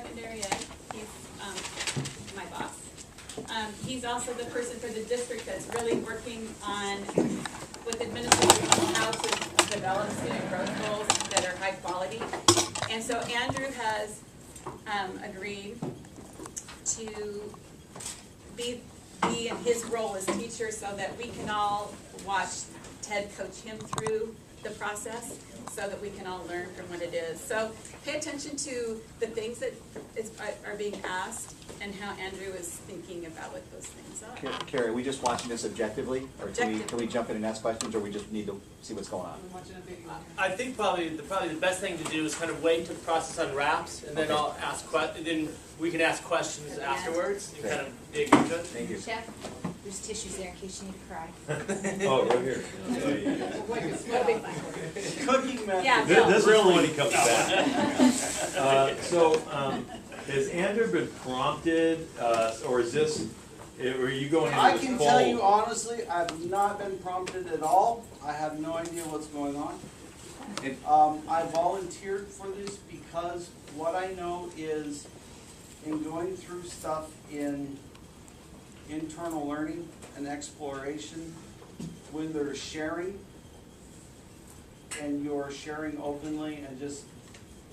secondary ed. He's my boss. He's also the person for the district that's really working on, with administrators, on how to develop student growth goals that are high quality. And so Andrew has agreed to be in his role as teacher so that we can all watch Ted coach him through the process so that we can all learn from what it is. So pay attention to the things that are being asked and how Andrew is thinking about what those things are. Carrie, are we just watching this objectively? Or can we jump in and ask questions, or we just need to see what's going on? I think probably the best thing to do is kind of wait till the process unwraps, and then Okay. I'll ask then we can ask questions afterwards and Okay. kind of dig into it. Thank you. Chef, there's tissues there in case you need to cry. Oh, right here. No big fight. Cooking method. Yeah, This, Bill. this is when he comes back. Has Andrew been prompted, or is this, are you going into I this can full- tell you honestly, I've not been prompted at all. I have no idea what's going on. I volunteered for this because what I know is in going through stuff in internal learning and exploration, when there's sharing and you're sharing openly and just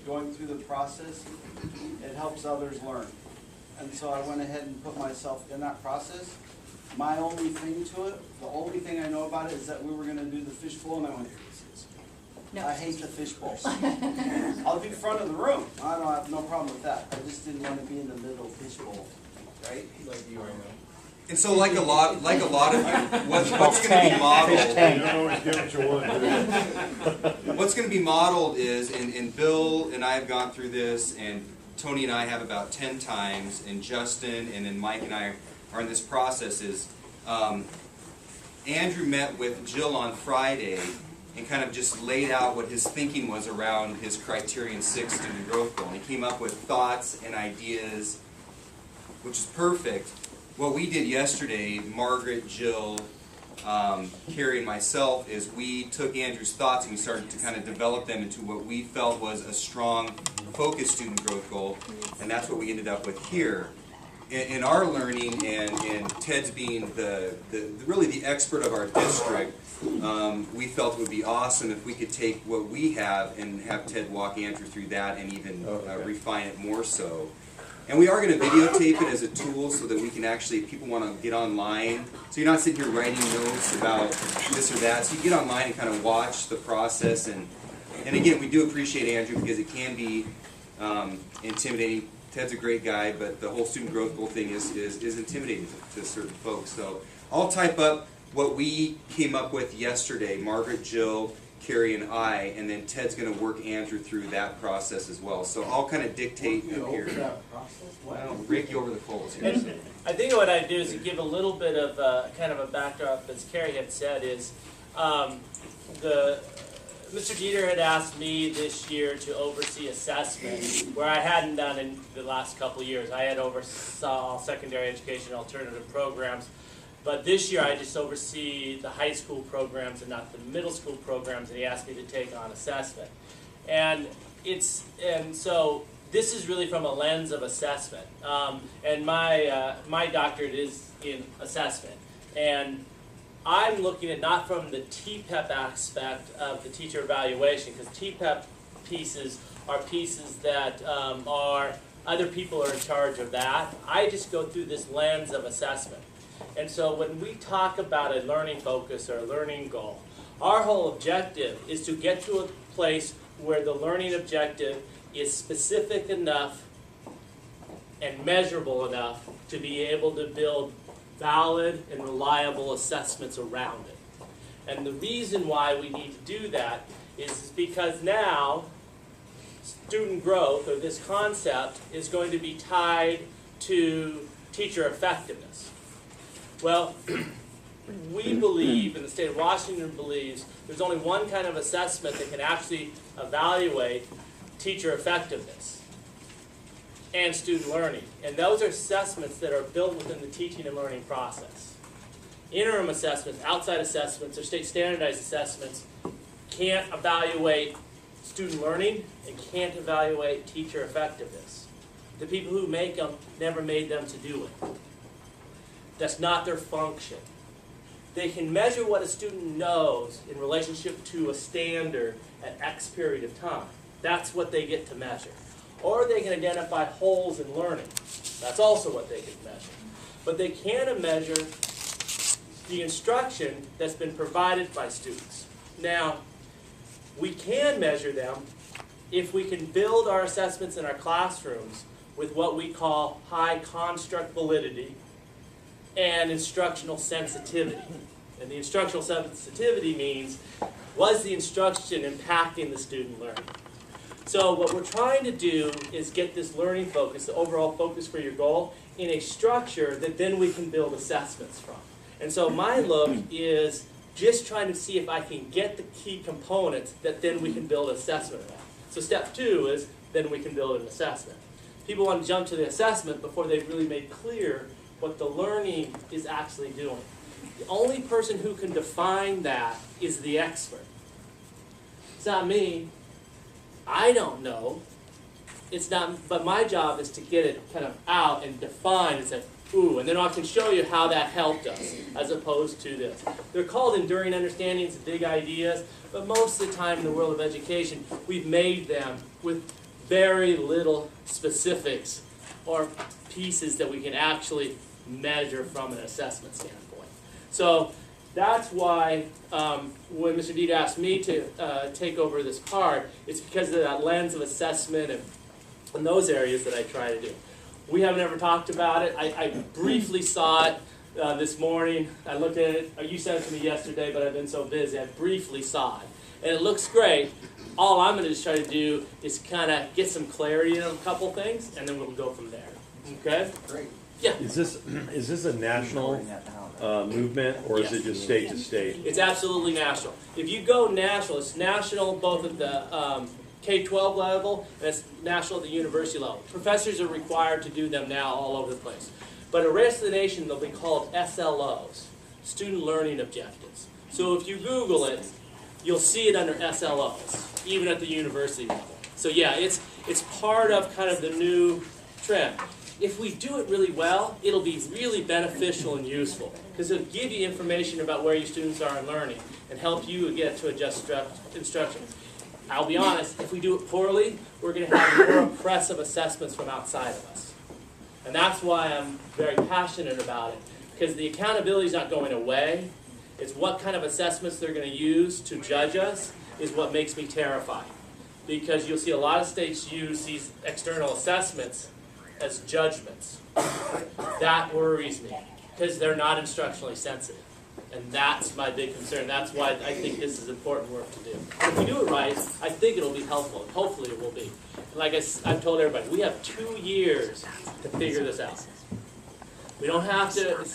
going through the process, it helps others learn. And so I went ahead and put myself in that process. My only thing to it, the only thing I know about it is that we were gonna do the fishbowl, and I went, No. I hate the fishbowls. I'll do front of the room, I don't have no problem with that, I just didn't wanna be in the middle fishbowl, right? Like you right now. And so, like a lot of what's going to be modeled, You don't always get what you want, do you? what's going to be modeled is, and Bill and I have gone through this, and Tony and I have about 10 times, and Justin and then Mike and I are in this process. Is Andrew met with Jill on Friday and kind of just laid out what his thinking was around his Criterion 6 student growth goal, and he came up with thoughts and ideas, which is perfect. What we did yesterday, Margaret, Jill, Carrie, and myself, is we took Andrew's thoughts and we started to kind of develop them into what we felt was a strong, focused student growth goal, and that's what we ended up with here. In our learning, and Ted's being really the expert of our district, we felt it would be awesome if we could take what we have and have Ted walk Andrew through that and even refine it more so. And we are going to videotape it as a tool so that we can actually, if people want to get online, so you're not sitting here writing notes about this or that, so you get online and kind of watch the process. And again, we do appreciate Andrew because it can be intimidating. Ted's a great guy, but the whole student growth goal thing is intimidating to certain folks. So I'll type up what we came up with yesterday, Margaret, Jill, Carrie, and I, and then Ted's going to work Andrew through that process as well. So I'll kind of dictate up here. Well, break you over the coals here. So. I think what I'd do is to give a little bit of kind of a backdrop, as Carrie had said, is Mr. Dieter had asked me this year to oversee assessment, where I hadn't done in the last couple of years. I had oversaw secondary education alternative programs, but this year I just oversee the high school programs and not the middle school programs, and he asked me to take on assessment. And so this is really from a lens of assessment. And my doctorate is in assessment. And I'm looking at not from the TPEP aspect of the teacher evaluation, because TPEP pieces are pieces that other people are in charge of that. I just go through this lens of assessment. And so when we talk about a learning focus or a learning goal, our whole objective is to get to a place where the learning objective is specific enough and measurable enough to be able to build valid and reliable assessments around it. And the reason why we need to do that is because now student growth, or this concept, is going to be tied to teacher effectiveness. Well, we believe, and the state of Washington believes, there's only one kind of assessment that can actually evaluate teacher effectiveness and student learning. And those are assessments that are built within the teaching and learning process. Interim assessments, outside assessments, or state standardized assessments can't evaluate student learning and can't evaluate teacher effectiveness. The people who make them never made them to do it. That's not their function. They can measure what a student knows in relationship to a standard at X period of time. That's what they get to measure. Or they can identify holes in learning. That's also what they can measure. But they can't measure the instruction that's been provided by students. Now, we can measure them if we can build our assessments in our classrooms with what we call high construct validity and instructional sensitivity. And the instructional sensitivity means, was the instruction impacting the student learning? So what we're trying to do is get this learning focus, the overall focus for your goal, in a structure that then we can build assessments from. And so my look is just trying to see if I can get the key components that then we can build assessment around. So step 2 is then we can build an assessment. People want to jump to the assessment before they've really made clear what the learning is actually doing. The only person who can define that is the expert. It's not me. I don't know. It's not, but my job is to get it kind of out and define and say, ooh, and then I can show you how that helped us, as opposed to this. They're called enduring understandings, big ideas, but most of the time in the world of education, we've made them with very little specifics or pieces that we can actually measure from an assessment standpoint. So that's why when Mr. Deed asked me to take over this part, it's because of that lens of assessment and those areas that I try to do. We haven't ever talked about it. I briefly saw it this morning. I looked at it. You sent it to me yesterday, but I've been so busy. I briefly saw it. And it looks great. All I'm going to just try to do is kind of get some clarity in a couple things, and then we'll go from there. Okay? Great. Yeah. Is this a national movement, or is it just state to state? It's absolutely national. If you go national, it's national both at the K-12 level and it's national at the university level. Professors are required to do them now all over the place. But the rest of the nation, they'll be called SLOs, Student Learning Objectives. So if you Google it, you'll see it under SLOs, even at the university level. So yeah, it's part of kind of the new trend. If we do it really well, it'll be really beneficial and useful because it'll give you information about where your students are in learning and help you get to adjust instruction. I'll be honest, if we do it poorly, we're going to have more oppressive assessments from outside of us. And that's why I'm very passionate about it, because the accountability is not going away. It's what kind of assessments they're going to use to judge us is what makes me terrified. Because you'll see a lot of states use these external assessments as judgments. That worries me, because they're not instructionally sensitive. And that's my big concern. That's why I think this is important work to do. If we do it right, I think it'll be helpful. Hopefully it will be. Like I've told everybody, we have 2 years to figure this out. We don't have to,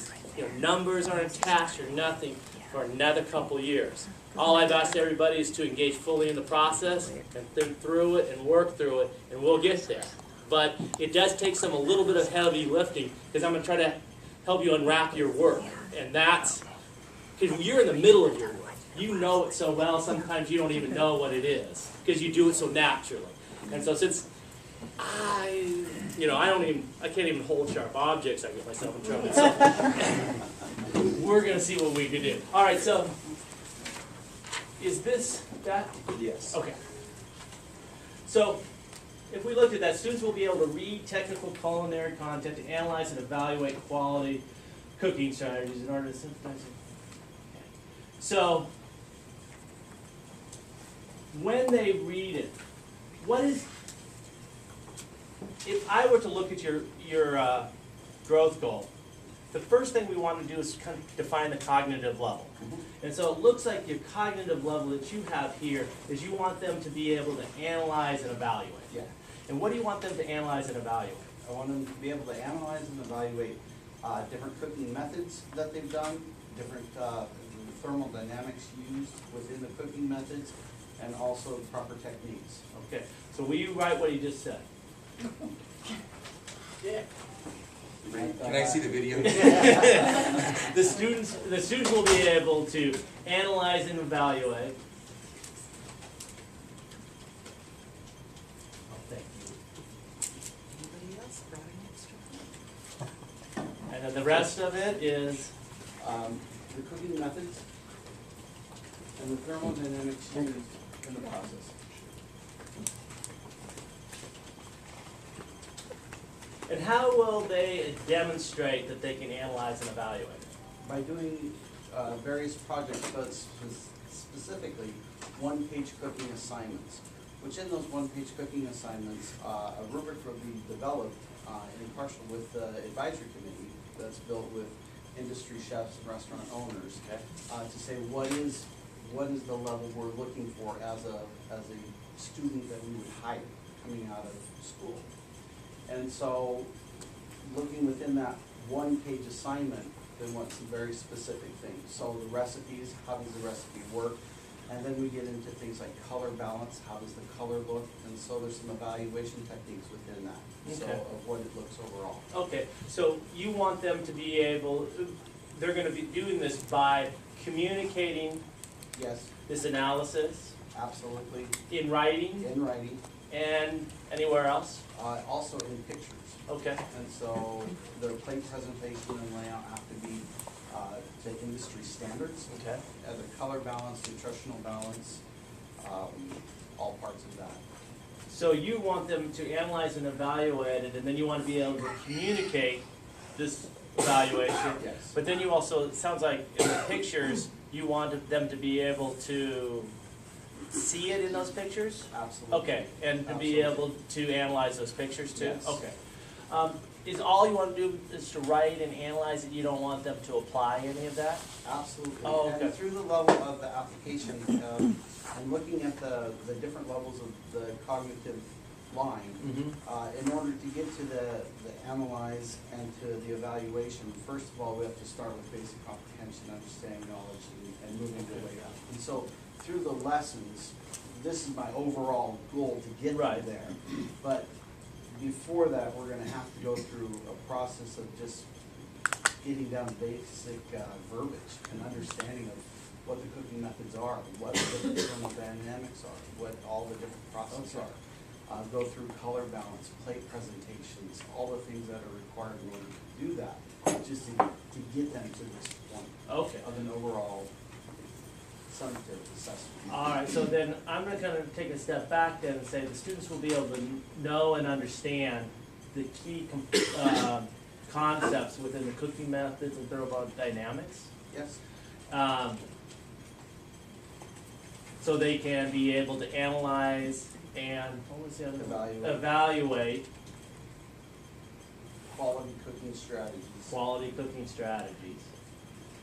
numbers aren't attached or nothing for another couple years. All I've asked everybody is to engage fully in the process and think through it and work through it, and we'll get there. But it does take a little bit of heavy lifting, because I'm going to try to help you unwrap your work. And that's, because you're in the middle of your work. You know it so well, sometimes you don't even know what it is, because you do it so naturally. And so since I can't even hold sharp objects, I get myself in trouble. So we're going to see what we can do. All right, so is this that? Yes. Okay. So if we looked at that, students will be able to read technical culinary content to analyze and evaluate quality cooking strategies in order to synthesize it. So when they read it, if I were to look at your growth goal, the first thing we want to do is kind of define the cognitive level. And so it looks like your cognitive level that you have here is you want them to be able to analyze and evaluate. Yeah. And what do you want them to analyze and evaluate? I want them to be able to analyze and evaluate different cooking methods that they've done, different thermodynamics used within the cooking methods, and also proper techniques. Okay, so will you write what he just said? Yeah. Can I see the video? The students will be able to analyze and evaluate. Oh, thank you. Anybody else? the rest of it is, The cooking methods and the thermodynamics used in the process. and how will they demonstrate that they can analyze and evaluate? By doing various projects, but specifically one-page cooking assignments, which in those one-page cooking assignments, a rubric will be developed in partial with the advisory committee that's built with industry chefs and restaurant owners, to say what is the level we're looking for as a student that we would hire coming out of school. And so, looking within that one-page assignment, they want some very specific things. So the recipes, how does the recipe work? And then we get into things like color balance, how does the color look? And so there's some evaluation techniques within that, so Okay. of what it looks overall. Okay, so you want them to be able, they're gonna be doing this by communicating Yes, this analysis absolutely, in writing in writing, and anywhere else? also in pictures. Okay, And so the plate presentation and layout have to be to industry standards. okay. As a color balance, nutritional balance, all parts of that. So you want them to analyze and evaluate it, and then you want to be able to communicate this evaluation. Yes. But then you also, it sounds like in the pictures, you want them to be able to see it in those pictures? Absolutely. Okay, and to be Absolutely. able to analyze those pictures too? Yes. Okay. Is all you want to do is to write and analyze it, you don't want them to apply any of that? Absolutely. Oh, okay. And through the level of the application, and looking at the different levels of the cognitive line, in order to get to the analyze and to the evaluation, first of all, we have to start with basic comprehension, understanding, knowledge, and moving the way up. And so, through the lessons, this is my overall goal to get them Right. there. But before that, we're gonna have to go through a process of just getting down basic verbiage and understanding of what the cooking methods are, what the different thermodynamics are, what all the different processes are. Go through color balance, plate presentations, all the things that are required in order to do that, just to get them to this point Okay. of an overall summative assessment. All right, so then I'm gonna kind of take a step back then and say the students will be able to know and understand the key concepts within the cooking methods and thermodynamics. Yes, So they can be able to analyze and, what was the other one? Evaluate quality cooking strategies. quality cooking strategies.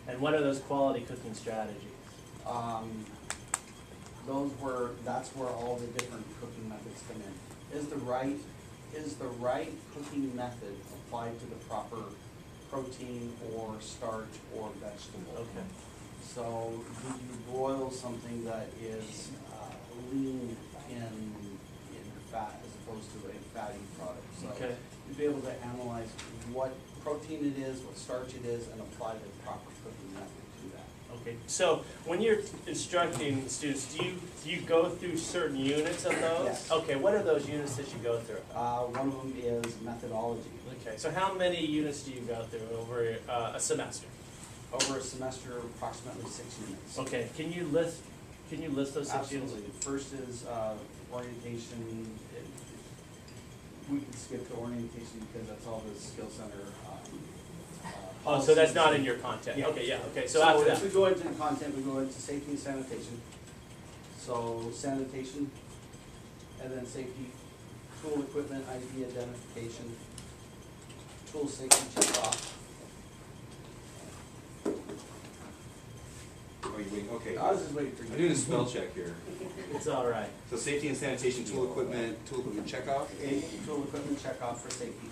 And what are those quality cooking strategies? That's where all the different cooking methods come in. Is the right cooking method applied to the proper protein or starch or vegetable? Okay. So, do you broil something that is lean in fat as opposed to a fatty product? So, Okay. you'd be able to analyze what protein it is, what starch it is, and apply the proper cooking method to that. Okay, so when you're instructing students, do you go through certain units of those? Yes. Okay, what are those units that you go through? One of them is methodology. Okay, so how many units do you go through over a semester? Over a semester, approximately 6 units. Okay, can you list those 6 units? Absolutely. First is orientation. We can skip to orientation because that's all the skill center. Oh, so that's policies. not in your content? Yeah. Okay, yeah, okay, so after if we that, go into the content, we go into safety and sanitation. So sanitation, and then safety, tool equipment, ID identification, tool safety check off. Oh, you wait, okay. I was just waiting for you. I'm doing a spell check here. it's all right. So safety and sanitation, tool equipment check off? Tool equipment check off for safety.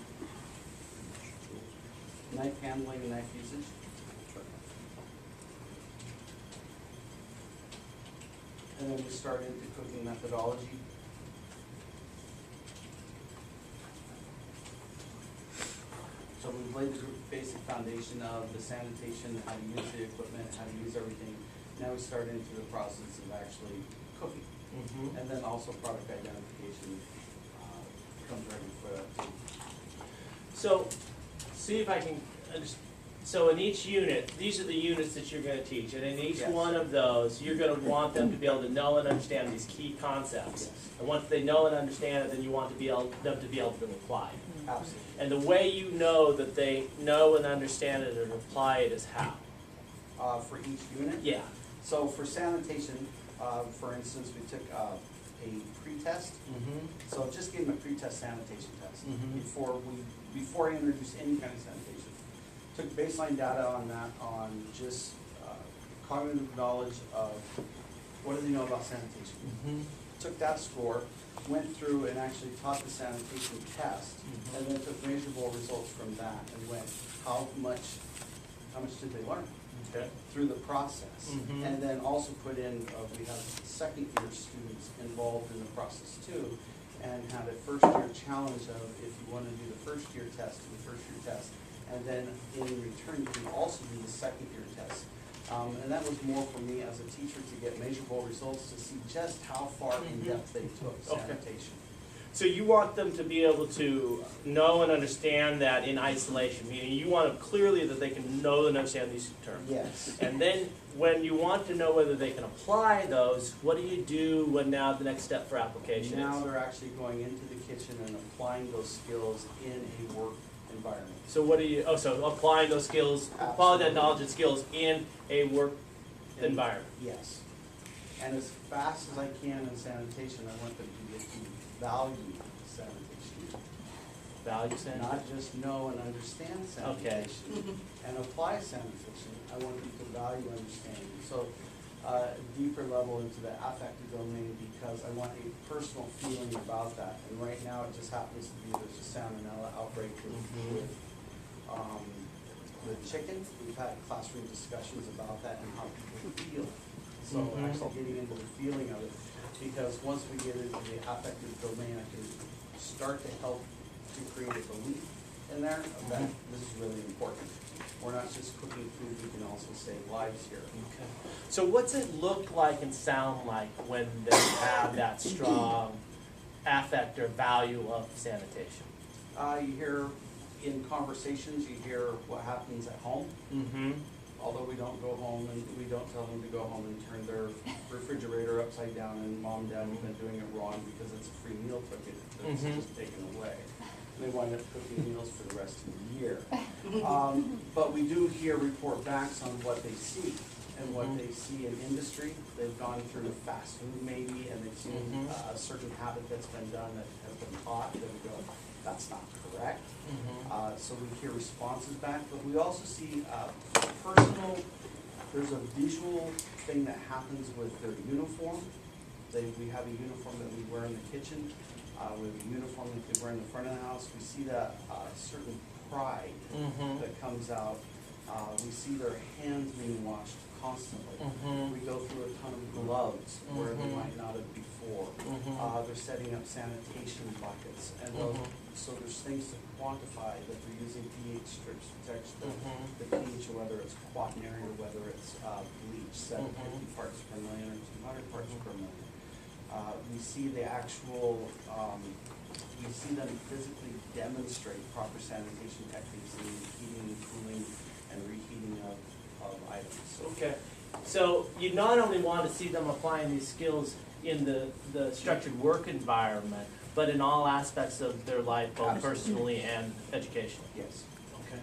Knife handling and knife usage. And then we start into cooking methodology. So we've laid the basic foundation of the sanitation, how to use the equipment, how to use everything. Now we start into the process of actually cooking. Mhm. And then also product identification comes ready for that too. So, see if I can So in each unit, these are the units that you're gonna teach, and in each Yes. one of those, you're gonna want them to be able to know and understand these key concepts. And once they know and understand it, then you want them to be able to apply it. Absolutely. And the way you know that they know and understand it and apply it is how? For each unit? Yeah. So for sanitation, for instance, we took a pre-test. Mm-hmm. So just gave them a pre-test sanitation test Mhm. before I introduced any kind of sanitation. Took baseline data on that, on just cognitive knowledge of what do they know about sanitation. Mm-hmm. Took that score, went through and actually taught the sanitation test, Mhm. and then took measurable results from that and went, how much did they learn Okay. through the process? Mhm. And then also put in, we have second year students involved in the process too, and had a first year challenge of if you want to do the first year test, and then in return, you can also do the second year test. And that was more for me as a teacher to get measurable results to see just how far in depth they took Okay. sanitation. So you want them to be able to know and understand that in isolation, meaning you want them clearly that they can know and understand these terms. Yes. And then when you want to know whether they can apply those, what do you do when now the next step for application Now is? they're actually going into the kitchen and applying those skills in a work environment. So what do you, so applying those skills, applying that knowledge and skills in a work environment. Yes. And as fast as I can in sanitation, I want them to get to value sanitation. Value center? Not just know and understand sanitation and apply sanitation. I want them to value understanding. So deeper level into the affective domain because I want a personal feeling about that. And right now it just happens to be there's a salmonella outbreak with chicken. We've had classroom discussions about that and how people feel. So Mhm. actually getting into the feeling of it, because once we get into the affective domain, I can start to help to create a belief in there that this is really important. We're not just cooking food, we can also save lives here. Okay. So what's it look like and sound like when they have that strong affect or value of sanitation? You hear in conversations, you hear what happens at home. Mm-hmm. Although we don't go home and we don't tell them to go home and turn their refrigerator upside down and mom and dad have been doing it wrong because it's a free meal ticket that's Mhm. just taken away. They wind up cooking meals for the rest of the year. But we do hear report backs on what they see and what they see in industry. They've gone through fast food maybe and they've seen a certain habit that's been done that has been taught. They would go, that's not correct. So we hear responses back, but we also see personal, there's a visual thing that happens with their uniform. We have a uniform that we wear in the kitchen. We have a uniform that they wear in the front of the house. We see that certain pride that comes out. We see their hands being washed constantly. We go through a ton of gloves where they might not have before. They're setting up sanitation buckets, and so there's things to quantify that they're using pH strips to protect the pH, or whether it's quaternary or whether it's bleach, 750 parts per million or 200 parts per million. We see the actual, we see them physically demonstrate proper sanitation techniques in heating and cooling and reheating of items. Okay. So you not only want to see them applying these skills in the structured work environment, but in all aspects of their life, both Absolutely. personally and educationally. Yes. Okay.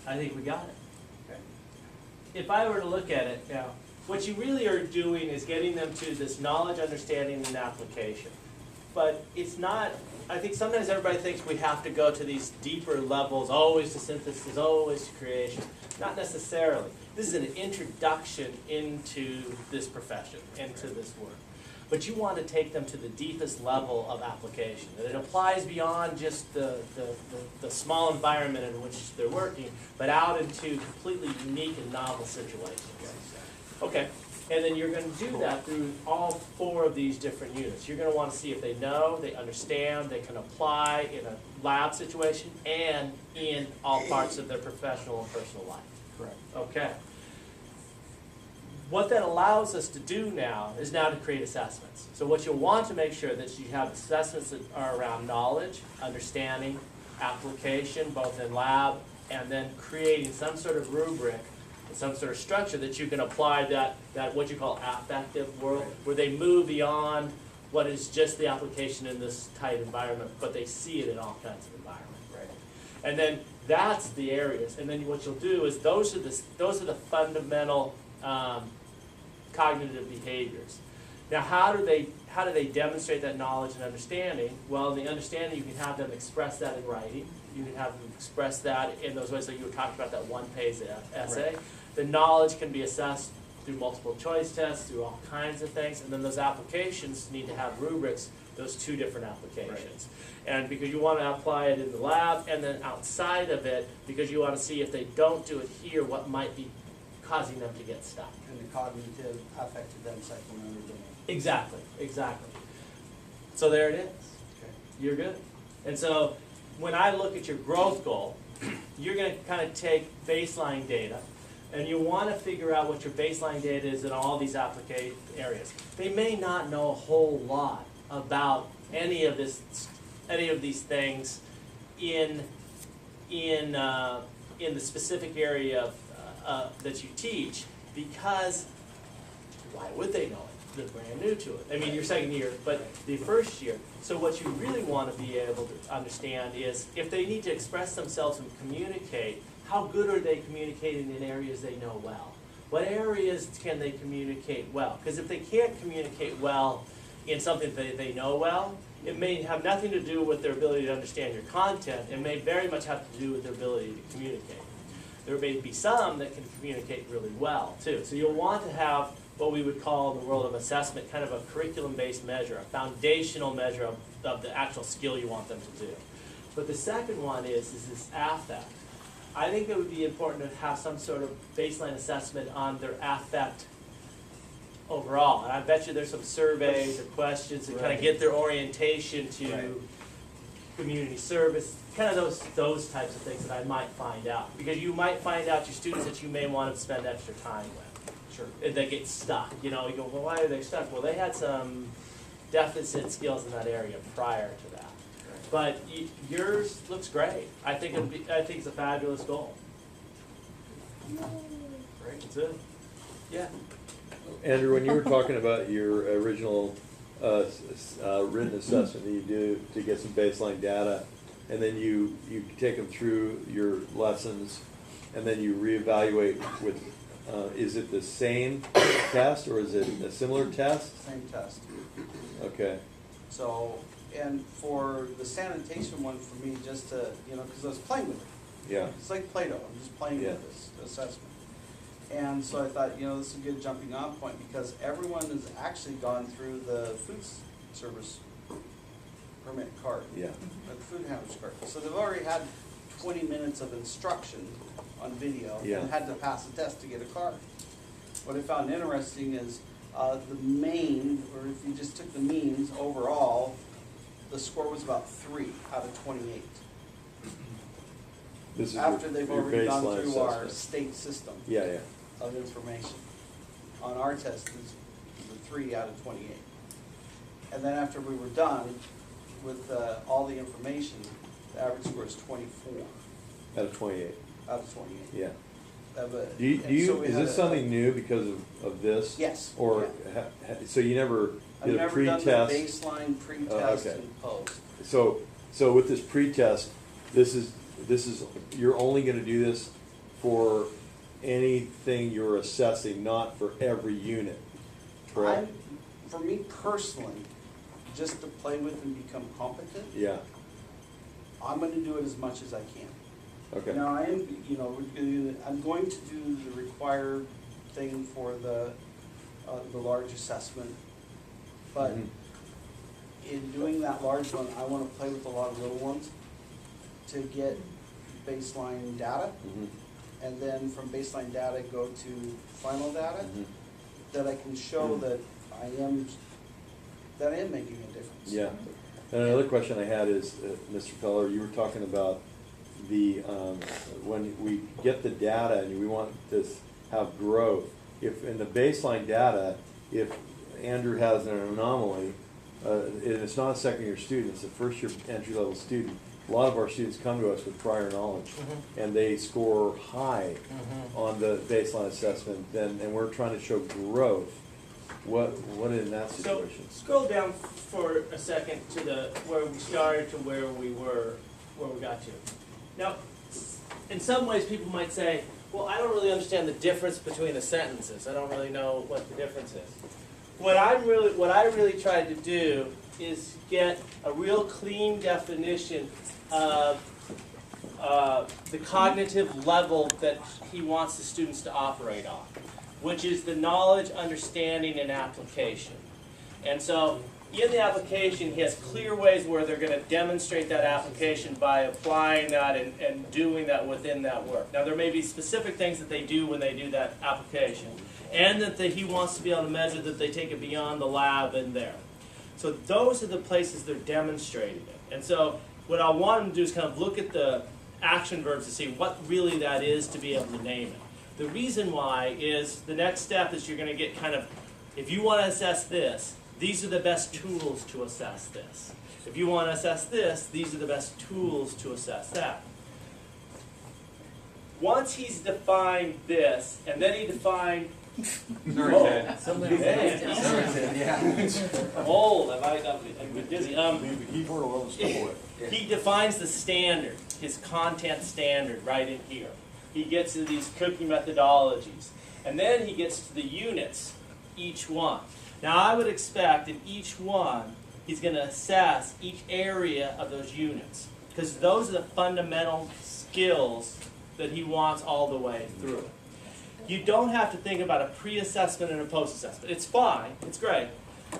I think we got it. Okay. If I were to look at it, what you really are doing is getting them to this knowledge, understanding, and application. But it's not, I think sometimes everybody thinks we have to go to these deeper levels, always to synthesis, always to creation. Not necessarily. This is an introduction into this profession, into this work. But you want to take them to the deepest level of application. And it applies beyond just the small environment in which they're working, but out into completely unique and novel situations. Okay, and then you're going to do that through all 4 of these different units. You're going to want to see if they know, they understand, they can apply in a lab situation and in all parts of their professional and personal life. Correct. Okay. What that allows us to do now is now to create assessments. So what you'll want to make sure that you have assessments that are around knowledge, understanding, application, both in lab, and then creating some sort of rubric, some sort of structure that you can apply that what you call affective world, where they move beyond what is just the application in this tight environment, but they see it in all kinds of environments. Right. And then that's the areas. And then what you'll do is those are the fundamental cognitive behaviors. Now, how do they demonstrate that knowledge and understanding? Well, in the understanding, you can have them express that in writing. You can have them express that in those ways that you were talking about, that one-page essay. Right. The knowledge can be assessed through multiple choice tests, through all kinds of things, and then those applications need to have rubrics, those two different applications. And because you want to apply it in the lab, and then outside of it, because you want to see if they don't do it here, what might be causing them to get stuck. And the cognitive, affective, and psychomotor domain. Exactly, exactly. So there it is. Okay. You're good. And so when I look at your growth goal, you're going to kind of take baseline data, and you want to figure out what your baseline data is in all these application areas. They may not know a whole lot about any of these things in the specific area that you teach, because why would they know it? They're brand new to it. I mean, your second year, but the first year. So what you really want to be able to understand is if they need to express themselves and communicate, how good are they communicating in areas they know well? What areas can they communicate well? Because if they can't communicate well in something that they know well, it may have nothing to do with their ability to understand your content. It may very much have to do with their ability to communicate. There may be some that can communicate really well, too. So you'll want to have what we would call in the world of assessment kind of a curriculum-based measure, a foundational measure of the actual skill you want them to do. But the second one is this affect. I think it would be important to have some sort of baseline assessment on their affect overall. And I bet you there's some surveys or questions that kind of get their orientation to community service, kind of those types of things that I might find out. Because you might find out your students that you may want to spend extra time with. Sure. And they get stuck. You know, you go, well, why are they stuck? Well, they had some deficit skills in that area prior to that. But yours looks great. I think it's a fabulous goal. Great. That's it. Yeah. Andrew, when you were talking about your original written assessment that you do to get some baseline data, and then you take them through your lessons, and then you reevaluate with, is it the same test or is it a similar test? Same test. Okay. So, and for the sanitation one for me, just to, because I was playing with it. Yeah. It's like Play-Doh, I'm just playing with this assessment. And so I thought, this is a good jumping off point because everyone has actually gone through the food service permit card. Yeah. The food handler's card. So they've already had 20 minutes of instruction on video and had to pass a test to get a card. What I found interesting is the main, or if you just took the means overall, the score was about 3 out of 28. This is After your, they've your already gone baseline through our assessment. state system Yeah. of information. On our test, it's a 3 out of 28. And then after we were done with all the information, the average score is 24 Out of 28. out of 28. Yeah. Do Is this something new because of this? Yes. Or so you never I've did a never done pre-test? the baseline, pre-test, okay. and post. So with this pre-test, this is you're only going to do this for anything you're assessing, not for every unit, correct? For me personally, just to play with and become competent, Yeah. I'm going to do it as much as I can. Okay. Now I am, I'm going to do the required thing for the large assessment, but Mhm. in doing that large one, I want to play with a lot of little ones to get baseline data, Mhm. and then from baseline data go to final data, Mhm. that I can show that I am making a difference. Yeah. And another question I had is, Mr. Feller, you were talking about the when we get the data and we want to have growth. If in the baseline data, if Andrew has an anomaly, and it's not a second year student, it's a first year entry level student, a lot of our students come to us with prior knowledge, and they score high on the baseline assessment, and we're trying to show growth. What in that So, situation? scroll down for a second to where we started to where we got to. Now, in some ways, people might say, well, I don't really understand the difference between the sentences. I don't really know what the difference is. What I really tried to do is get a real clean definition of the cognitive level that he wants the students to operate on, which is the knowledge, understanding, and application. And so in the application, he has clear ways where they're going to demonstrate that application by applying that and doing that within that work. Now, there may be specific things that they do when they do that application, and that he wants to be able to measure that they take it beyond the lab and there. So those are the places they're demonstrating it. And so what I want them to do is kind of look at the action verbs to see what really that is to be able to name it. The reason why is the next step is you're going to get kind of, if you want to assess this, these are the best tools to assess this. If you want to assess this, these are the best tools to assess that. Once he's defined this, and then he defined... Sorry, Ted. I'm old, I've been busy. He defines the standard, his content standard right in here. He gets to these cookie methodologies. And then he gets to the units, each one. Now I would expect in each one, he's going to assess each area of those units. Because those are the fundamental skills that he wants all the way through. You don't have to think about a pre-assessment and a post-assessment. It's fine, it's great.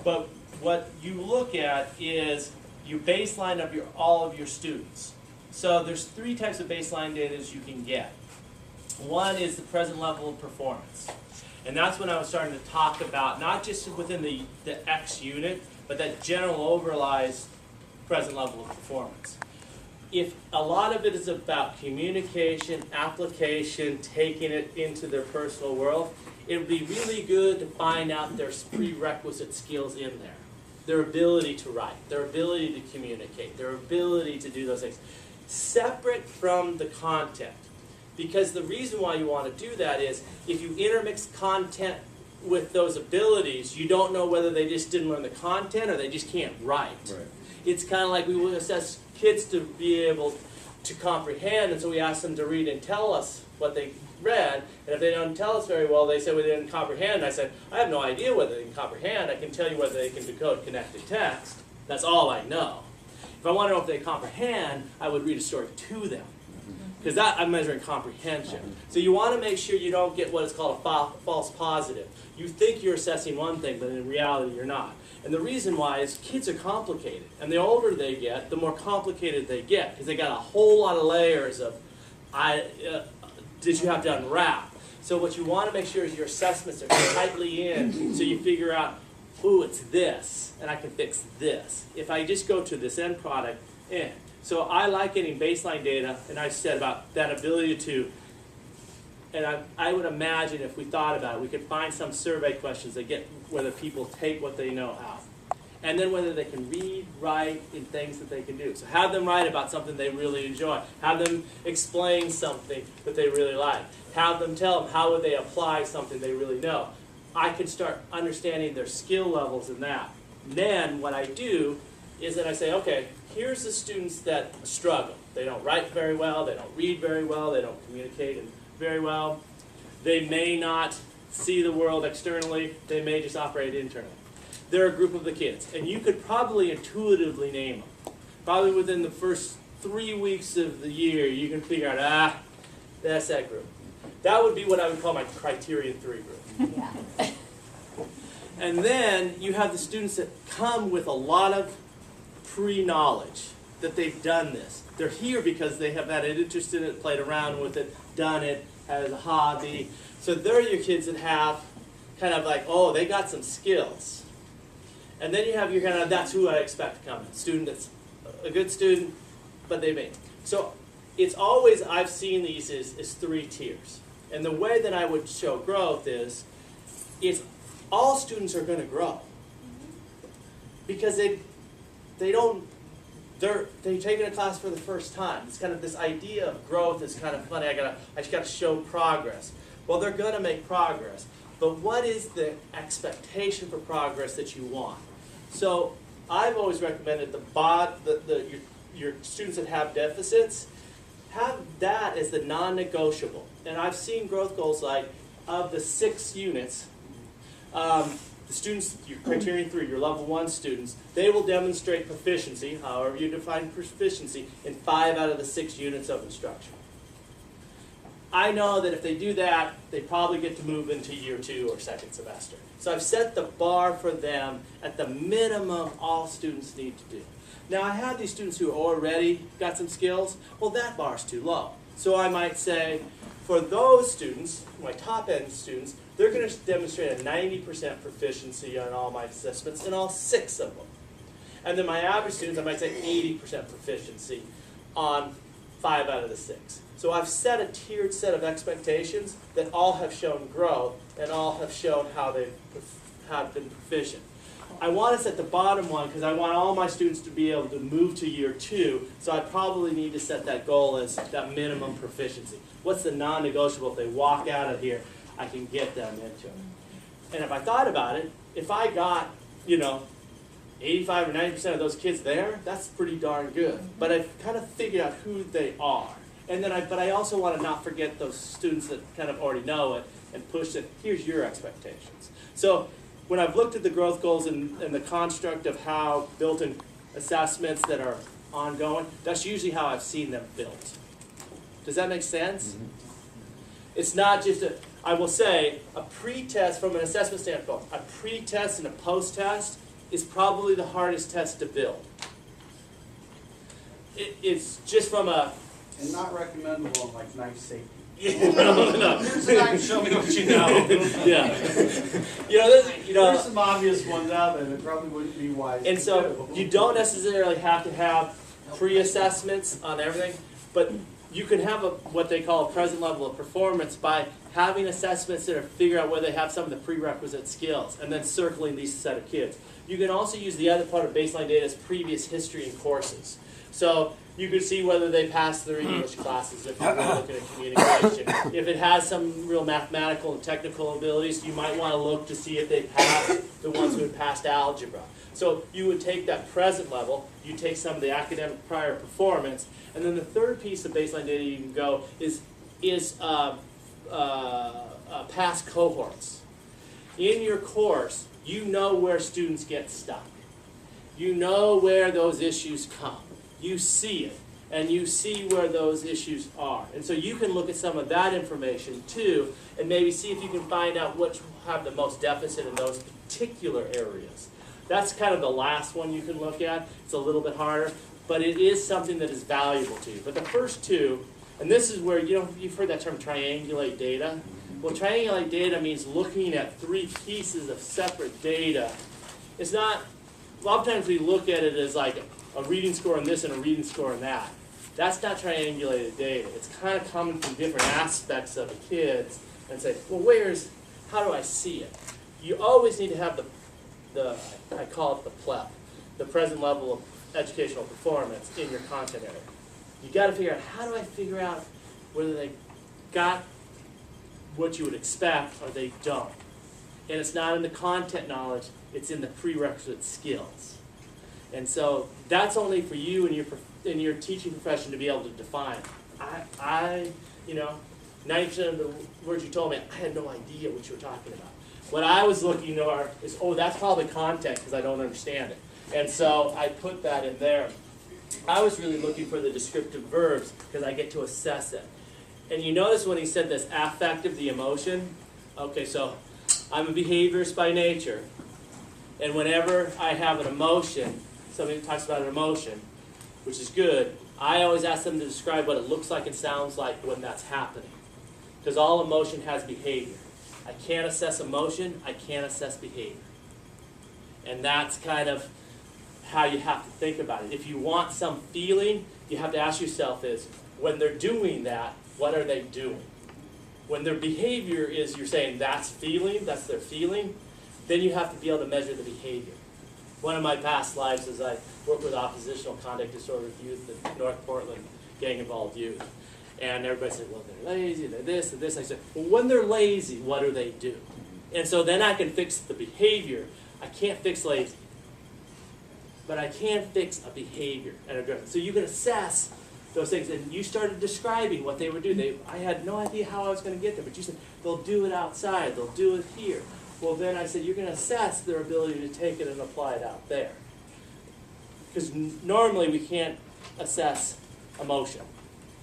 But what you look at is your baseline of all of your students. So there's 3 types of baseline data you can get. One is the present level of performance. And that's when I was starting to talk about, not just within the X unit, but that general overlies present level of performance. If a lot of it is about communication, application, taking it into their personal world, it would be really good to find out there's prerequisite skills in there. Their ability to write, their ability to communicate, their ability to do those things. Separate from the content. Because the reason why you want to do that is, if you intermix content with those abilities, you don't know whether they just didn't learn the content or they just can't write. Right. It's kind of like we would assess kids to be able to comprehend, and so we ask them to read and tell us what they read, and if they don't tell us very well, they say, well, they didn't comprehend. I said, I have no idea whether they can comprehend. I can tell you whether they can decode connected text. That's all I know. If I want to know if they comprehend, I would read a story to them. Because that I'm measuring comprehension. So you want to make sure you don't get what is called a false positive. You think you're assessing one thing, but in reality you're not. And the reason why is kids are complicated. And the older they get, the more complicated they get. Because they got a whole lot of layers of that you have to unwrap. So what you want to make sure is your assessments are tightly in, so you figure out, ooh, it's this, and I can fix this. If I just go to this end product, So I like getting baseline data, and I said about that ability to, and I would imagine if we thought about it, we could find some survey questions that get whether people take what they know out. And then whether they can read, write, in things that they can do. So have them write about something they really enjoy. Have them explain something that they really like. Have them tell them how would they apply something they really know. I can start understanding their skill levels in that. Then what I do is that I say, okay, here's the students that struggle. They don't write very well, they don't read very well, they don't communicate very well. They may not see the world externally, they may just operate internally. They're a group of the kids, and you could probably intuitively name them. Probably within the first 3 weeks of the year, you can figure out, that's that group. That would be what I would call my criterion 3 group. Yeah. And then you have the students that come with a lot of pre-knowledge, that they've done this. They're here because they have had an interest in it, played around with it, done it as a hobby. So they're your kids that have kind of like, oh, they got some skills. And then you have your kind of, that's who I expect to come in. Student that's a good student, but they may. So it's always, I've seen these as 3 tiers. And the way that I would show growth is all students are going to grow. Because they don't they're taking a class for the first time. It's kind of this idea of growth is kind of funny. I just gotta show progress. Well, they're gonna make progress, but what is the expectation for progress that you want? So I've always recommended your students that have deficits, have that as the non-negotiable. And I've seen growth goals like, of the 6 units, the students, your criterion 3, your level 1 students, they will demonstrate proficiency, however you define proficiency, in 5 out of the 6 units of instruction. I know that if they do that, they probably get to move into year 2 or second semester. So I've set the bar for them at the minimum all students need to do. Now I have these students who already got some skills. Well, that bar's too low. So I might say, for those students, my top end students, they're going to demonstrate a 90% proficiency on all my assessments in all 6 of them. And then my average students, I might say 80% proficiency on 5 out of the 6. So I've set a tiered set of expectations that all have shown growth and all have shown how they have been proficient. I want to set the bottom one because I want all my students to be able to move to year 2, so I probably need to set that goal as that minimum proficiency. What's the non-negotiable? If they walk out of here, I can get them into it. And if I thought about it, if I got, 85 or 90% of those kids there, that's pretty darn good. But I've kind of figured out who they are. And then but I also want to not forget those students that kind of already know it and push it. Here's your expectations. So when I've looked at the growth goals and the construct of how built-in assessments that are ongoing, that's usually how I've seen them built. Does that make sense? Mm-hmm. It's not just I will say, a pre-test from an assessment standpoint, a pre-test and a post-test is probably the hardest test to build. It's just from a... And not recommendable in like knife safety. no. Here's a knife, show me what you know. Yeah. There's some obvious ones out there that probably wouldn't be wise And to so do. you don't necessarily have to have pre-assessments on everything, but you can have what they call a present level of performance by having assessments that are figure out where they have some of the prerequisite skills and then circling these set of kids. You can also use the other part of baseline data as previous history in courses. So you could see whether they passed their English classes if you're looking at communication. If it has some real mathematical and technical abilities, you might want to look to see if they passed the ones who had passed algebra. So you would take that present level, you take some of the academic prior performance, and then the third piece of baseline data you can go is past cohorts. In your course, you know where students get stuck. You know where those issues come. You see it, and you see where those issues are. And so you can look at some of that information too, and maybe see if you can find out which have the most deficit in those particular areas. That's kind of the last one you can look at. It's a little bit harder, but it is something that is valuable to you. But the first two, and this is where, you've heard that term triangulate data. Well, triangulate data means looking at 3 pieces of separate data. It's not, a lot of times we look at it as like a reading score in this and a reading score in that. That's not triangulated data. It's kind of coming from different aspects of the kids and say, well, how do I see it? You always need to have I call it the PLEP, the present level of educational performance in your content area. You got to figure out, how do I figure out whether they got what you would expect or they don't? And it's not in the content knowledge, it's in the prerequisite skills. And so that's only for you and in your teaching profession to be able to define. 90% of the words you told me, I had no idea what you were talking about. What I was looking for is, that's probably content because I don't understand it. And so I put that in there. I was really looking for the descriptive verbs because I get to assess it. And you notice when he said this, affective, the emotion. Okay, so I'm a behaviorist by nature. And whenever I have an emotion, somebody talks about an emotion, which is good, I always ask them to describe what it looks like and sounds like when that's happening. Because all emotion has behavior. I can't assess emotion, I can't assess behavior. And that's kind of how you have to think about it. If you want some feeling, you have to ask yourself is, when they're doing that, what are they doing? When their behavior is, you're saying that's feeling, that's their feeling, then you have to be able to measure the behavior. One of my past lives is I worked with oppositional conduct disorder youth at North Portland gang-involved youth. And everybody said, well, they're lazy, they're this and this. I said, well, when they're lazy, what do they do? And so then I can fix the behavior. I can't fix lazy, but I can fix a behavior and address it. So you can assess those things. And you started describing what they would do. I had no idea how I was going to get there, but you said, they'll do it outside, they'll do it here. Well, then I said, you're going to assess their ability to take it and apply it out there. Because normally we can't assess emotion.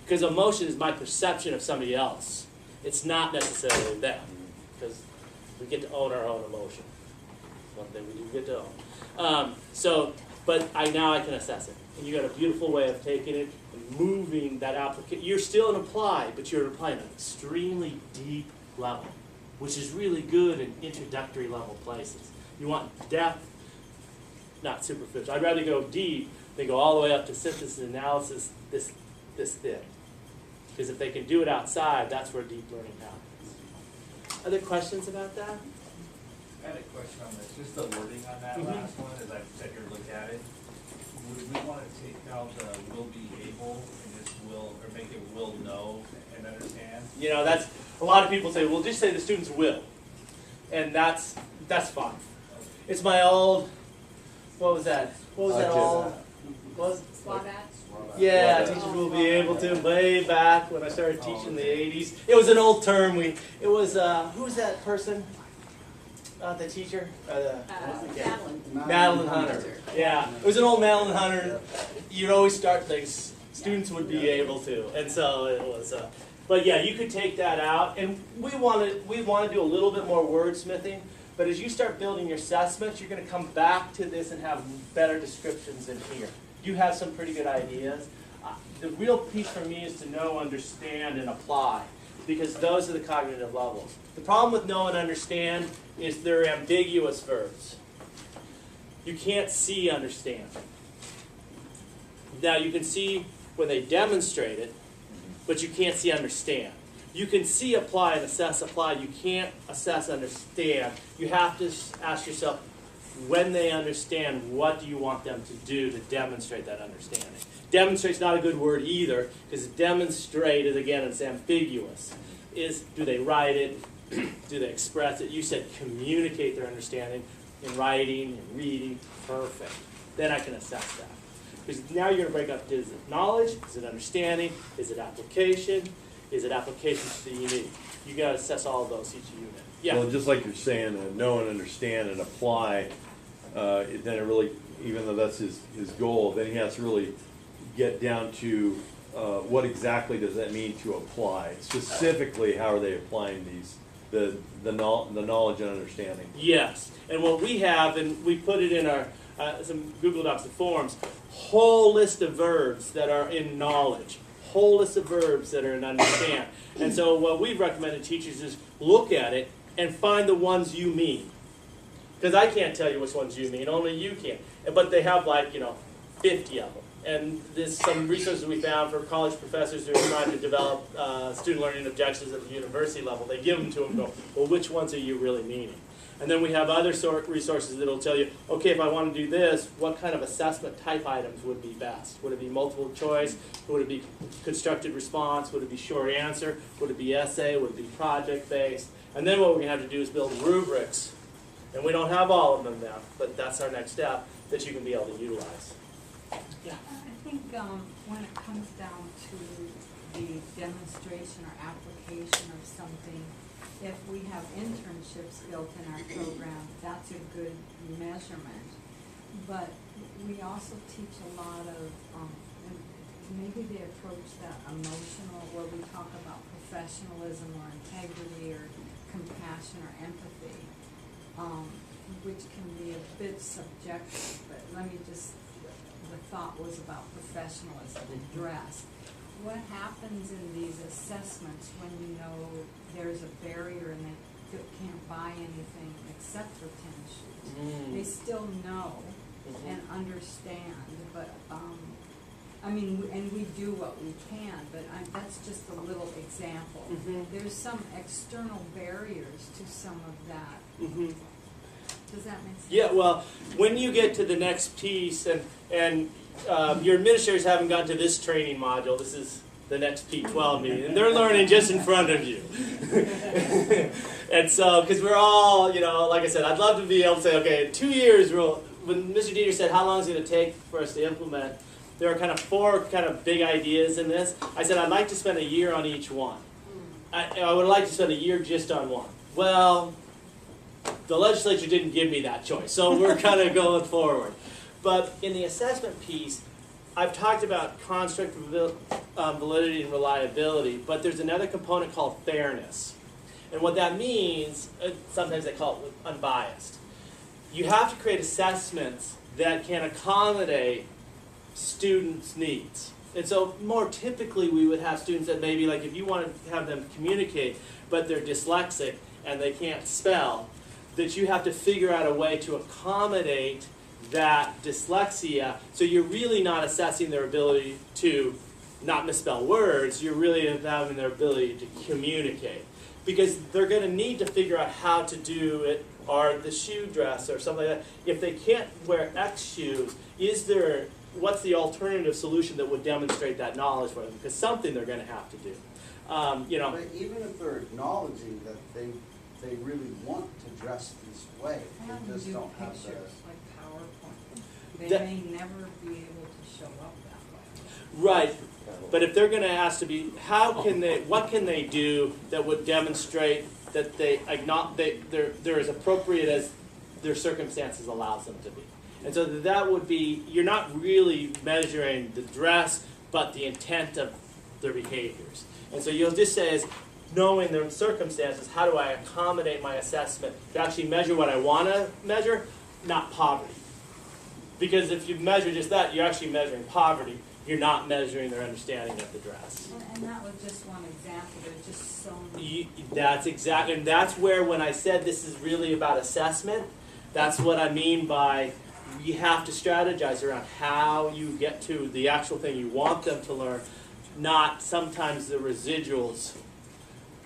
Because emotion is my perception of somebody else. It's not necessarily them. Because we get to own our own emotion. One thing we do get to own. But now I can assess it. And you got a beautiful way of taking it and moving that application. You're still an apply, but you're applying at an extremely deep level, which is really good in introductory level places. You want depth, not superficial. I'd rather go deep than go all the way up to synthesis and analysis this thin. Because if they can do it outside, that's where deep learning happens. Other questions about that? I had a question on this, just the wording on that last one, as I take a look at it. Would we want to take out the will be able and just will, or make it will know and understand? You know, that's, a lot of people say, well, just say the students will. And that's fine. It's my old, what was that? What was that old? What was it? Swabat. Yeah, teachers will be able to, way back when I started teaching in the 80s. It was an old term. It was, who was that person? The teacher? Madeline Hunter. Yeah, it was an old Madeline Hunter. You'd always start things, students would be able to. And so it was, but yeah, you could take that out. And we want to do a little bit more wordsmithing. But as you start building your assessments, you're going to come back to this and have better descriptions in here. You have some pretty good ideas. The real piece for me is to know, understand, and apply, because those are the cognitive levels. The problem with know and understand is they're ambiguous verbs. You can't see understand. Now you can see when they demonstrate it, but you can't see understand. You can see apply and assess apply. You can't assess understand. You have to ask yourself, when they understand, what do you want them to do to demonstrate that understanding? Demonstrate's not a good word either, because demonstrate is, again, it's ambiguous. Do they write it? Do they express it? You said communicate their understanding in writing and reading. Perfect. Then I can assess that. Because now you're going to break up, is it knowledge? Is it understanding? Is it application? Is it application to the unit? You got to assess all of those each unit. Yeah. Well, just like you're saying, know and understand and apply, then it really, even though that's his goal, then he has to really get down to what exactly does that mean to apply? Specifically, how are they applying these, the knowledge and understanding? Yes, and what we have, and we put it in our some Google Docs and forms, whole list of verbs that are in knowledge, whole list of verbs that are in understand. And so what we've recommended teachers is look at it and find the ones you mean. Because I can't tell you which ones you mean, only you can. But they have 50 of them. And there's some resources we found for college professors who are trying to develop student learning objectives at the university level. They give them to them and go, well, which ones are you really meaning? And then we have other resources that will tell you, okay, if I want to do this, what kind of assessment type items would be best? Would it be multiple choice? Would it be constructed response? Would it be short answer? Would it be essay? Would it be project-based? And then what we're going to have to do is build rubrics. And we don't have all of them now, but that's our next step that you can be able to utilize. Yeah. I think when it comes down to the demonstration or application of something, if we have internships built in our program, that's a good measurement. But we also teach a lot of, maybe they approach that emotional, where we talk about professionalism or integrity or compassion or empathy, which can be a bit subjective, but let me just, the thought was about professionalism and dress. What happens in these assessments when you know there's a barrier and they can't buy anything except for tennis shoes? They still know and understand, but and we do what we can, but that's just a little example. There's some external barriers to some of that. Does that make sense? Yeah, well, when you get to the next piece, and your administrators haven't gotten to this training module, this is the next P12 meeting, and they're learning just in front of you. And so, because we're all, like I said, I'd love to be able to say, okay, in 2 years, when Mr. Dieter said how long is it going to take for us to implement, there are kind of 4 kind of big ideas in this. I said I'd like to spend a year on each one. I would like to spend a year just on one. Well, the legislature didn't give me that choice, so we're kind of going forward. But in the assessment piece, I've talked about construct validity and reliability, but there's another component called fairness. And what that means, sometimes they call it unbiased. You have to create assessments that can accommodate students' needs. And so more typically we would have students that maybe, like if you want to have them communicate, but they're dyslexic and they can't spell, that you have to figure out a way to accommodate that dyslexia, so you're really not assessing their ability to not misspell words, you're really having their ability to communicate. Because they're going to need to figure out how to do it, or the shoe dress or something like that. If they can't wear X shoes, what's the alternative solution that would demonstrate that knowledge for them? Because something they're going to have to do. But even if they're acknowledging that they really want to dress this way, Have they just them do don't have the... pictures like PowerPoint. They That- may never be able to show up that way. Right. But if they're going to ask to be, what can they do that would demonstrate that they're as appropriate as their circumstances allows them to be? And so that would be, you're not really measuring the dress, but the intent of their behaviors. And so you'll just say is, knowing their circumstances, how do I accommodate my assessment to actually measure what I want to measure, not poverty. Because if you measure just that, you're actually measuring poverty. You're not measuring their understanding of the dress. And that was just one example. There's just so many. That's exactly, and that's where when I said this is really about assessment, that's what I mean by you have to strategize around how you get to the actual thing you want them to learn, not sometimes the residuals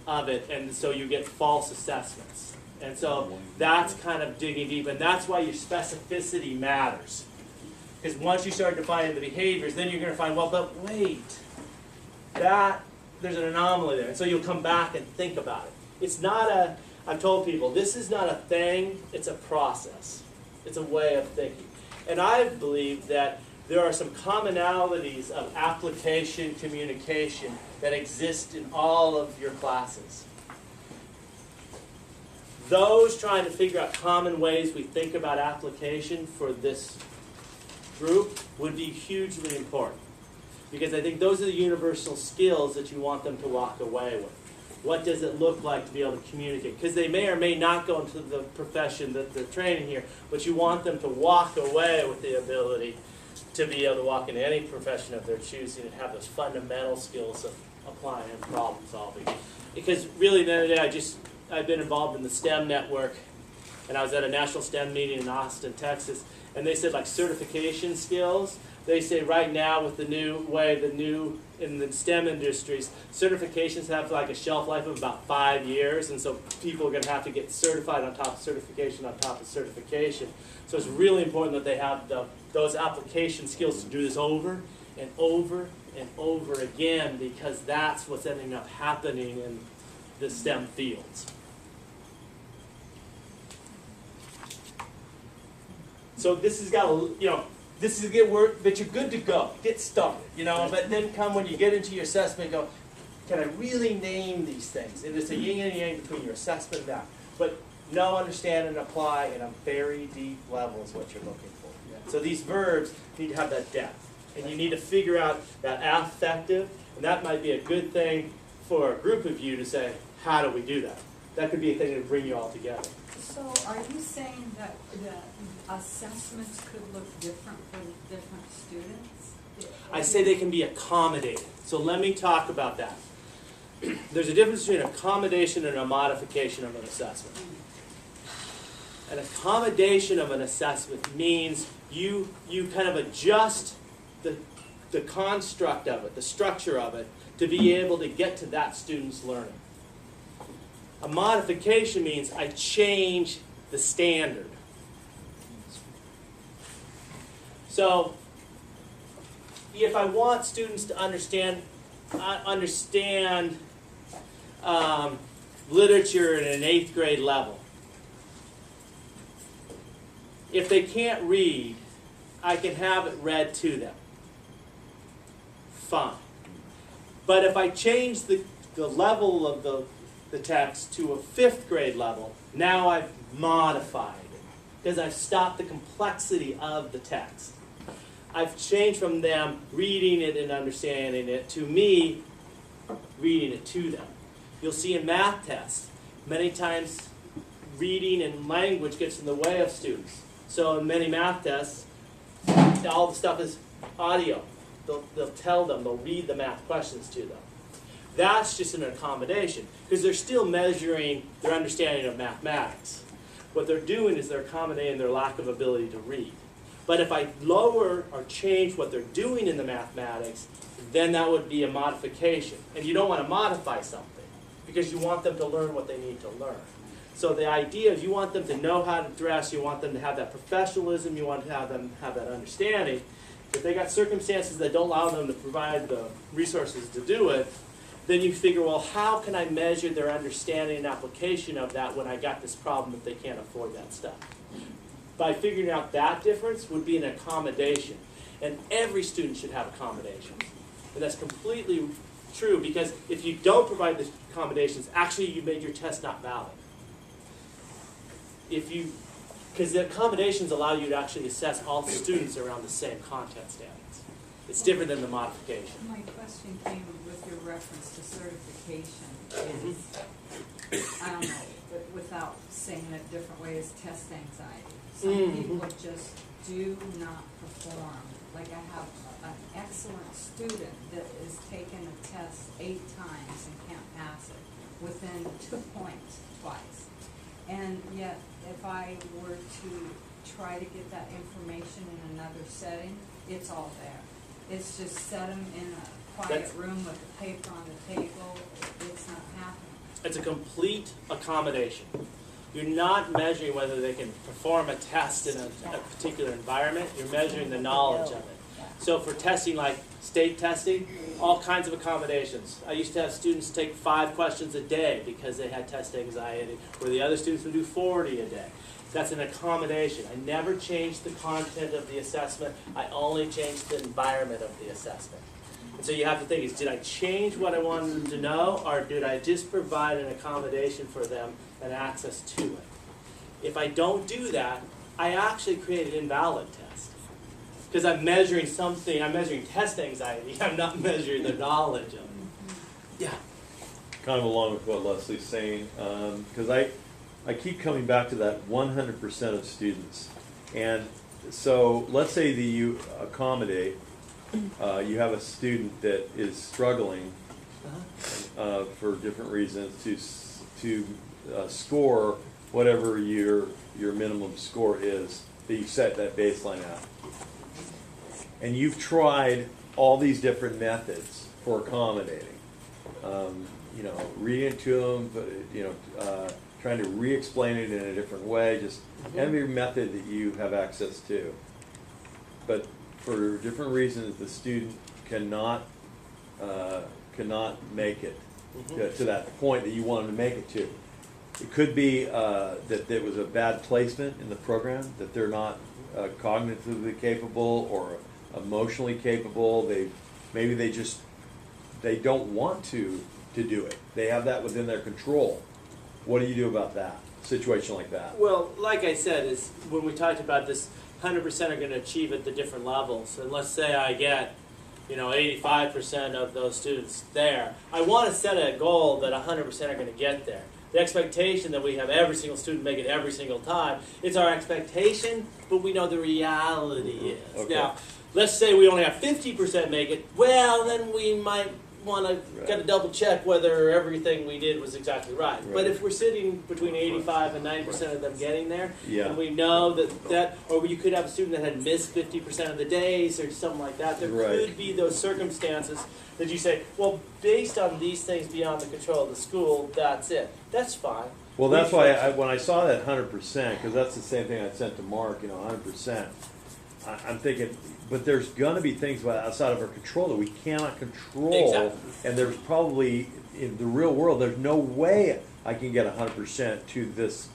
of it, and so you get false assessments. And so that's kind of digging deep, and that's why your specificity matters. Because once you start defining the behaviors, then you're going to find, well, but wait, there's an anomaly there. And so you'll come back and think about it. It's not I've told people, this is not a thing, it's a process. It's a way of thinking. And I believe that there are some commonalities of application communication that exist in all of your classes. Those trying to figure out common ways we think about application for this group would be hugely important. Because I think those are the universal skills that you want them to walk away with. What does it look like to be able to communicate? Because they may or may not go into the profession that they're training here, but you want them to walk away with the ability to be able to walk into any profession of their choosing and have those fundamental skills of applying and problem solving. Because really, the other day, I've been involved in the STEM network, and I was at a national STEM meeting in Austin, Texas, and they said like certification skills. They say right now with the new in the STEM industries, certifications have like a shelf life of about 5 years, and so people are going to have to get certified on top of certification on top of certification. So it's really important that they have those application skills to do this over and over and over again, because that's what's ending up happening in the STEM fields. So this has got a, this is a good work, but you're good to go. Get started, but then come when you get into your assessment, go, can I really name these things? And it's a yin and yang between your assessment and that. But know, understand, and apply at a very deep level is what you're looking for. So these verbs need to have that depth. And you need to figure out that affective, and that might be a good thing for a group of you to say, how do we do that? That could be a thing to bring you all together. So are you saying that the assessments could look different for different students? I say they can be accommodated. So let me talk about that. There's a difference between accommodation and a modification of an assessment. An accommodation of an assessment means you kind of adjust the construct of it, the structure of it, to be able to get to that student's learning. A modification means I change the standard. So, if I want students to understand literature at an 8th grade level, if they can't read, I can have it read to them. Fine. But if I change the level of the text to a 5th grade level, now I've modified it because I've stopped the complexity of the text. I've changed from them reading it and understanding it to me reading it to them. You'll see in math tests, many times reading and language gets in the way of students. So in many math tests, all the stuff is audio. They'll tell them, they'll read the math questions to them. That's just an accommodation, because they're still measuring their understanding of mathematics. What they're doing is they're accommodating their lack of ability to read. But if I lower or change what they're doing in the mathematics, then that would be a modification. And you don't want to modify something, because you want them to learn what they need to learn. So the idea is you want them to know how to dress, you want them to have that professionalism, you want to have them have that understanding. If they got circumstances that don't allow them to provide the resources to do it, then you figure, well, how can I measure their understanding and application of that when I got this problem if they can't afford that stuff? By figuring out that difference would be an accommodation. And every student should have accommodations. And that's completely true, because if you don't provide the accommodations, actually you made your test not valid. Because the accommodations allow you to actually assess all the students around the same content standards. It's different than the modification. My question came with your reference to certification is, I don't know, but without saying it a different way, is test anxiety. Some people just do not perform. Like I have an excellent student that has taken a test 8 times and can't pass it within 2 points twice. And yet, if I were to try to get that information in another setting, it's all there. It's just set them in a quiet room with a paper on the table. It's not happening. It's a complete accommodation. You're not measuring whether they can perform a test in a particular environment. You're measuring the knowledge of it. So for testing like state testing, all kinds of accommodations. I used to have students take 5 questions a day because they had test anxiety, where the other students would do 40 a day. That's an accommodation. I never changed the content of the assessment. I only changed the environment of the assessment. And so you have to think, is did I change what I wanted them to know, or did I just provide an accommodation for them and access to it? If I don't do that, I actually create an invalid test. Because I'm measuring something, I'm measuring test anxiety, I'm not measuring the knowledge of it. Yeah. Kind of along with what Leslie's saying, because I keep coming back to that 100% of students. And so let's say that you accommodate, you have a student that is struggling for different reasons to score whatever your minimum score is that you set that baseline at. And you've tried all these different methods for accommodating. Reading it to them, trying to re-explain it in a different way, just every method that you have access to. But for different reasons, the student cannot make it to that point that you want them to make it to. It could be that there was a bad placement in the program, that they're not cognitively capable or emotionally capable. Maybe they don't want to do it. They have that within their control. What do you do about that situation like that? Well, like I said, is when we talked about this, 100% are going to achieve at the different levels. And let's say I get, 85% of those students there. I want to set a goal that 100% are going to get there. The expectation that we have every single student make it every single time, it's our expectation, but we know the reality is. Okay. Now, let's say we only have 50% make it, well, then we might want to kind of double check whether everything we did was exactly right. But if we're sitting between 85 and 90% of them getting there, and we know that, or you could have a student that had missed 50% of the days or something like that, there could be those circumstances that you say, well, based on these things beyond the control of the school, that's it. That's fine. Well, that's why when I saw that 100%, because that's the same thing I sent to Mark, 100%. I'm thinking, but there's gonna be things outside of our control that we cannot control. Exactly. And there's probably, in the real world, there's no way I can get 100% to this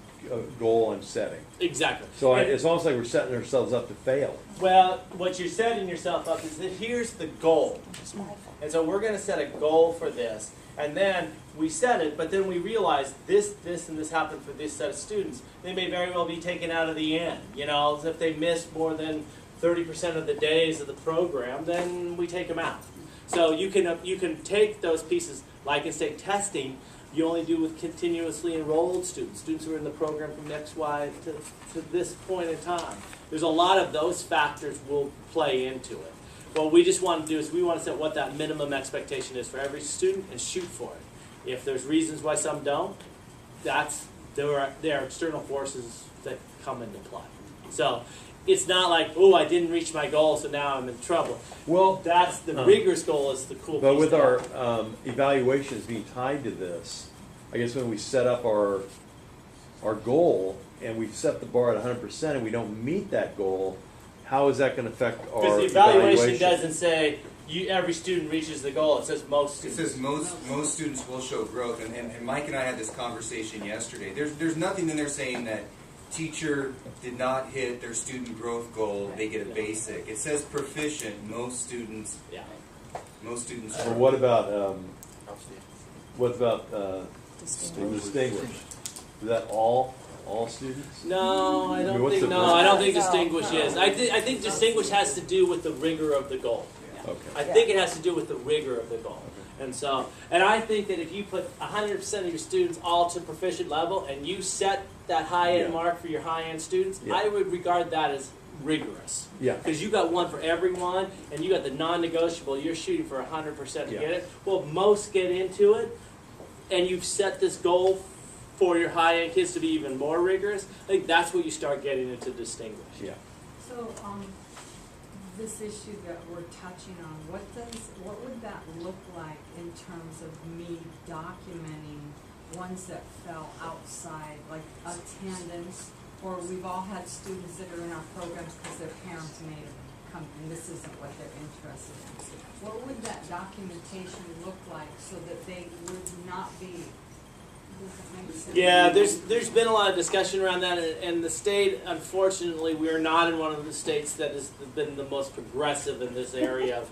goal I'm setting. Exactly. So And- it's almost like we're setting ourselves up to fail. Well, what you're setting yourself up is that here's the goal. And so we're going to set a goal for this. And then we set it, but then we realize this, and this happened for this set of students. They may very well be taken out of the end. You know, if they missed more than 30% of the days of the program, then we take them out. So you can take those pieces, like in state testing, you only do with continuously enrolled students who are in the program from X, Y to this point in time. There's a lot of those factors will play into it. What we just want to do is we want to set what that minimum expectation is for every student and shoot for it. If there's reasons why some don't, there are external forces that come into play. So it's not like, oh, I didn't reach my goal, so now I'm in trouble. Well, That's the rigorous goal is the cool piece. but with there. our evaluations being tied to this, I guess when we set up our goal and we set the bar at 100% and we don't meet that goal, how is that going to affect our Because the evaluation doesn't say every student reaches the goal. It says most It students. says most students will show growth, and Mike and I had this conversation yesterday. There's nothing in there saying that teacher did not hit their student growth goal, they get a basic. It says proficient, most students. Yeah. Most students. Well, what about distinguished? Is that all students? No, I I mean, don't what's think. the No, verb? I don't think distinguish is. I think distinguish has to do with the rigor of the goal. Okay. I think it has to do with the rigor of the goal. And I think that if you put 100% of your students all to proficient level and you set that high-end Yeah. mark for your high-end students, Yeah. I would regard that as rigorous. Yeah. Because you got one for everyone, and you got the non-negotiable, you're shooting for 100% to Yeah. get it. Well, most get into it, and you've set this goal for your high-end kids to be even more rigorous. I think that's what you start getting into distinguish. Yeah. So, this issue that we're touching on, what would that look like in terms of me documenting ones that fell outside, like attendance, or we've all had students that are in our programs because their parents made them come, and this isn't what they're interested in. What would that documentation look like so that they would not be, does it make sense? Yeah, there's been a lot of discussion around that, and the state, unfortunately, we are not in one of the states that has been the most progressive in this area of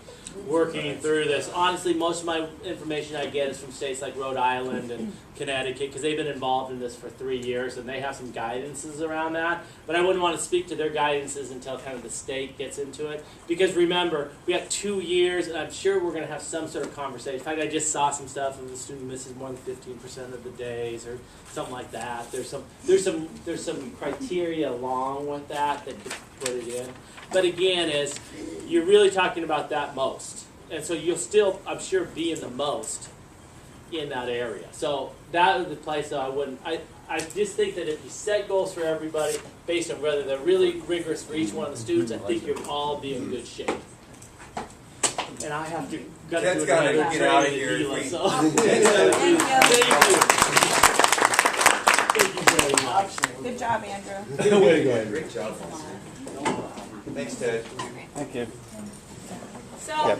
working through this. Honestly, most of my information I get is from states like Rhode Island and Connecticut, because they've been involved in this for 3 years, and they have some guidances around that. But I wouldn't want to speak to their guidances until kind of the state gets into it. Because remember, we have 2 years, and I'm sure we're going to have some sort of conversation. In fact, I just saw some stuff if the student misses more than 15% of the days, or something like that. There's some criteria along with that could put it in. But again, you're really talking about that most. And so you'll still, I'm sure, be in the most in that area. So that is the place that I just think that if you set goals for everybody based on whether they're really rigorous for each one of the students, I think you'll all be in good shape. And I have to Ted's do gotta another get out of training here. at Gila, We- so. Thank Thank you very much. Good job, Andrew. Way to go, Andrew. Great job. Thanks, Ted. Thank you. So,